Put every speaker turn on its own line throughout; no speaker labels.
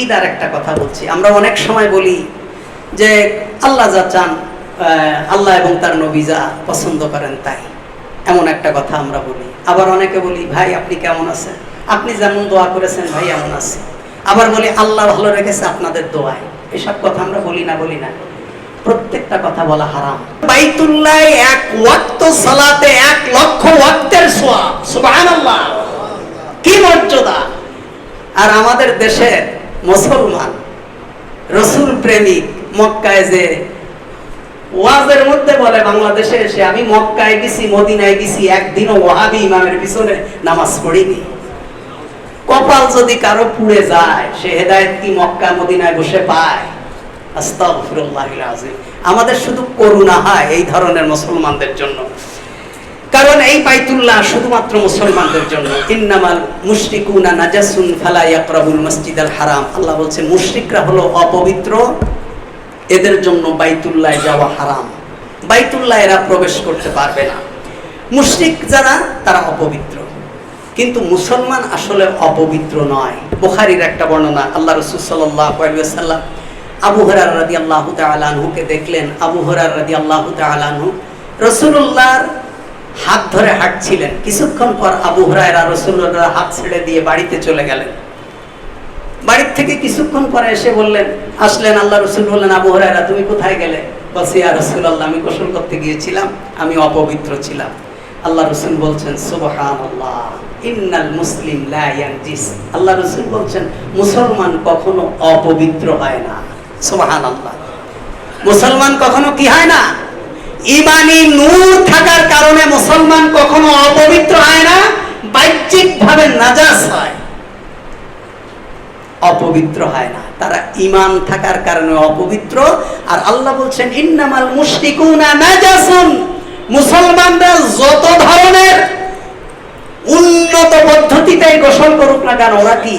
ঈদার একটা কথা বলছি। আমরা অনেক সময় বলি যে আল্লাহ যা চান, আল্লাহ এবং তার নবী যা পছন্দ করেন তাই, এমন একটা কথা আমরা বলি। আবার অনেকে বলি ভাই আপনি কেমন আছেন, আপনি যেমন দোয়া করেছেন ভাই এমন আছে। আবার বলি আল্লাহ ভালো রেখেছে আপনাদের দোয়ায়। এসব কথা আমরা বলি না? প্রত্যেকটা কথা বলা হারাম। বাইতুল্লাহ এক ওয়াক্ত সালাতে 1 লক্ষ ওয়াক্তের সওয়াব, সুবহানাল্লাহ, কি মর্যাদা! আর আমাদের দেশের মুসলমান রসুল প্রেমিক মক্কায় যে ওয়াজের মধ্যে বলে, বাংলাদেশে এসে আমি মক্কায় গেছি, মদিনায় গেছি, একদিনও ওয়াহাবি ইমামের পিছনে নামাজ পড়িনি। কপাল যদি কারো পুড়ে যায়, সে হেদায়েত কি মক্কা মদিনায় বসে পায়? আস্তাগফিরুল্লাহিল আযীম। আমাদের শুধু করুণা হয় এই ধরনের মুসলমানদের জন্য, কারণ এই বাইতুল্লাহ শুধুমাত্র মুসলমানদের জন্য। ইন্নামাল মুশরিকুনা নাজাসুন ফালা ইয়াকরাবুল মসজিদাল হারাম। আল্লাহ বলছে মুশরিকরা হলো অপবিত্র, এদের জন্য বাইতুল্লাহ যাওয়া হারাম। বাইতুল্লাহ এরা প্রবেশ করতে পারবে না। মুশরিক যারা তারা অপবিত্র, কিন্তু মুসলমান আসলে অপবিত্র নয়। বুখারীর একটা বর্ণনা, আল্লাহ রাসূল সাল্লাল্লাহু আলাইহি ওয়াসাল্লাম আবু হুরায়রা রাদিয়াল্লাহু তাআলা আনহুকে দেখলেন। আবু হুরায়রা রাদিয়াল্লাহু তাআলা আনহু রাসূলুল্লাহর হাত ধরে হাঁটছিলেন। কিছুক্ষণ পর আবু হুরায়রা রাসূলুল্লাহর হাত ছেড়ে দিয়ে বাড়িতে চলে গেলেন। বাড়ির থেকে কিছুক্ষণ পরে এসে আসলেন আল্লাহ রাসূল বললেন, আবু হুরায়রা তুমি কোথায় গেলে? বলছে, ইয়া রাসূলুল্লাহ আমি গোসল করতে গিয়েছিলাম, আমি অপবিত্র ছিলাম। আল্লাহ রাসূল বলছেন, সুবহানাল্লাহ, ইন্নাল মুসলিম লা ইয়ানজিস। আল্লাহ রাসূল বলছেন মুসলমান কখনো অপবিত্র হয় না। সুবহানাল্লাহ, মুসলমান কখনো কি হয় না? ঈমানি নূর থাকার কারণে মুসলমান কখনো অপবিত্র হয় না, বাহ্যিকভাবে নাজাস হয়, অপবিত্র হয় না। তারা ঈমান থাকার কারণে অপবিত্র। আর আল্লাহ বলছেন ইন্নামাল মুশরিকুনা নাজাসুন, মুসলমানরা যত ধরনের উন্নত পদ্ধতিতে গোসল করুক না কেন, ওরা কি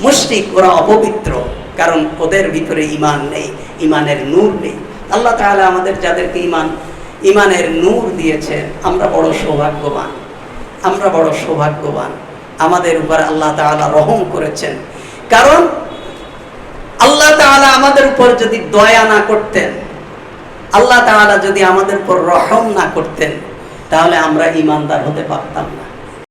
মুশরিক, ওরা অপবিত্র, কারণ ওদের ভিতরে ঈমান নেই, ঈমানের নূর নেই। আল্লাহ তাআলা আমাদের যাদেরকে ঈমানের নূর দিয়েছেন, আমরা বড় সৌভাগ্যবান, আমরা বড় সৌভাগ্যবান। আমাদের উপর আল্লাহ তাআলা রহম করেছেন, কারণ আল্লাহ তাআলা আমাদের উপর যদি দয়া না করতেন, আল্লাহ তাআলা যদি আমাদের উপর রহম না করতেন, তাহলে আমরা ঈমানদার হতে পারতাম না।